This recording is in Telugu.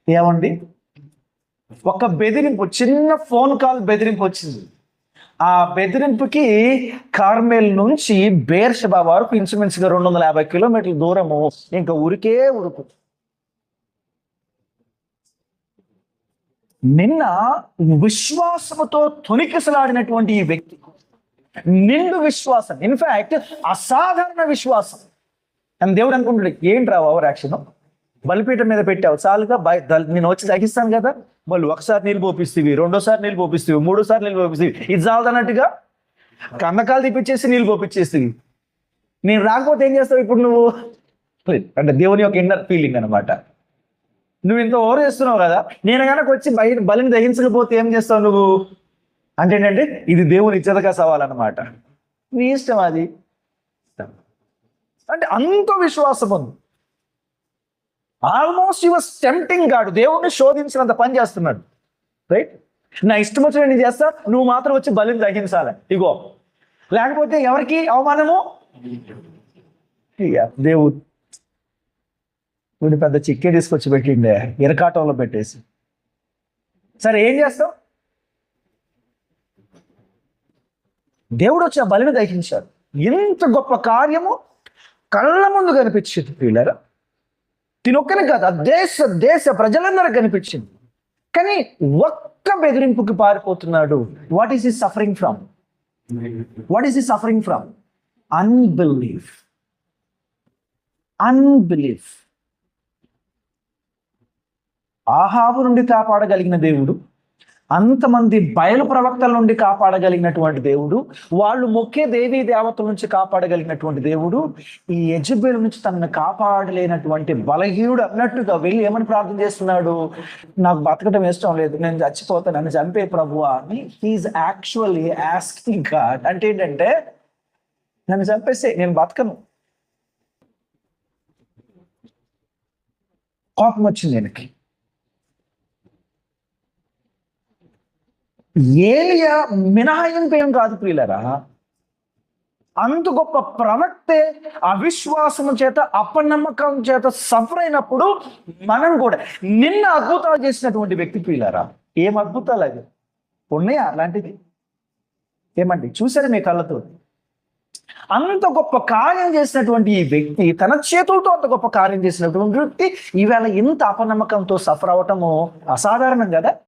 ఏమండి, ఒక బెదిరింపు, చిన్న ఫోన్ కాల్ బెదిరింపు వచ్చింది. ఆ బెదిరింపుకి కార్మెల్ నుంచి బేర్షెబా వరకు ఇంచుమించుగా 250 కిలోమీటర్ల దూరము. ఇంకా ఉరికే ఉరుకు. నిన్న విశ్వాసముతో తొణికిసలాడినటువంటి ఈ వ్యక్తి, నిండు విశ్వాసం, ఇన్ఫాక్ట్ అసాధారణ విశ్వాసం. అని దేవుడు అనుకుంటాడు, ఏంట్రా ఓవర్ యాక్షన్, బలిపీఠం మీద పెట్టావు చాలుగా, నేను వచ్చి తగ్గిస్తాను కదా, మళ్ళీ ఒకసారి నీళ్ళు పోపిస్తేవి, రెండోసారి నీళ్ళు పోపిస్తేవి, మూడోసారి నీళ్ళు పోపిస్తేవి, ఇది చాలదన్నట్టుగా కందకాలు తీపిచ్చేసి నీళ్ళు పోపిచ్చేస్తేవి. నేను రాకపోతే ఏం చేస్తావు ఇప్పుడు నువ్వు? అంటే దేవుని యొక్క ఇన్నర్ ఫీలింగ్ అనమాట. నువ్వు ఇంత ఓవర్ చేస్తున్నావు కదా, నేను కనుక వచ్చి బలిని దహించకపోతే ఏం చేస్తావు నువ్వు అంటే ఏంటంటే, ఇది దేవుని ఇచ్చదగా సవాలన్నమాట. నీ ఇష్టం అది. అంటే అంత విశ్వాసం ఉంది. Almost you was tempting God. దేవుణ్ణి శోధించినంత పని చేస్తున్నాడు. రైట్? నా ఇష్టం వచ్చిన నేను చేస్తా, నువ్వు మాత్రం వచ్చి బలిని దహించాలి, ఇగో, లేకపోతే ఎవరికి అవమానము? దేవుడు పెద్ద చిక్కే తీసుకొచ్చి పెట్టిండే, ఇరకాటంలో పెట్టేసి. సరే ఏం చేస్తావు? దేవుడు వచ్చి ఆ బలిని దహించాడు. ఎంత గొప్ప కార్యము కళ్ళ ముందు కనిపించింది పిల్లరా. తినొక్కనే కాదు, దేశ ప్రజలందరూ కనిపించింది. కానీ ఒక్క బెదిరింపుకి పారిపోతున్నాడు. What is he suffering from? What is he suffering from? Unbelief. Unbelief. ఆహాబు నుండి కాపాడగలిగిన దేవుడు, అంతమంది బయలు ప్రవక్తల నుండి కాపాడగలిగినటువంటి దేవుడు, వాళ్ళు మొక్కే దేవీ దేవతల నుంచి కాపాడగలిగినటువంటి దేవుడు, ఈ యెజబెలు నుంచి తనను కాపాడలేనటువంటి బలహీనుడు అన్నట్టుగా వెళ్ళి ఏమని ప్రార్థన చేస్తున్నాడు? నాకు బతకడం ఇష్టం లేదు, నేను చచ్చిపోతాను, నన్ను చంపే ప్రభువా అని. He is actually asking god. అంటే ఏంటంటే, నన్ను చంపేస్తే నేను బతకను. కోపం వచ్చింది ఆయనకి. ఏలియా మినహాయింపు ఏం కాదు ప్రియులరా. అంత గొప్ప ప్రవక్తే అవిశ్వాసము చేత, అపనమ్మకం చేత సఫర్ అయినప్పుడు మనం కూడా, నిన్న అద్భుతాలు చేసినటువంటి వ్యక్తి ప్రియులరా, ఏం అద్భుతాలు అవి ఉన్నాయా అలాంటివి? ఏమండి, చూసారా మీ కళ్ళతో? అంత గొప్ప కార్యం చేసినటువంటి ఈ వ్యక్తి, తన చేతులతో అంత గొప్ప కార్యం చేసినటువంటి వ్యక్తి, ఈవేళ ఇంత అపనమ్మకంతో సఫర్ అవటము అసాధారణం కదా.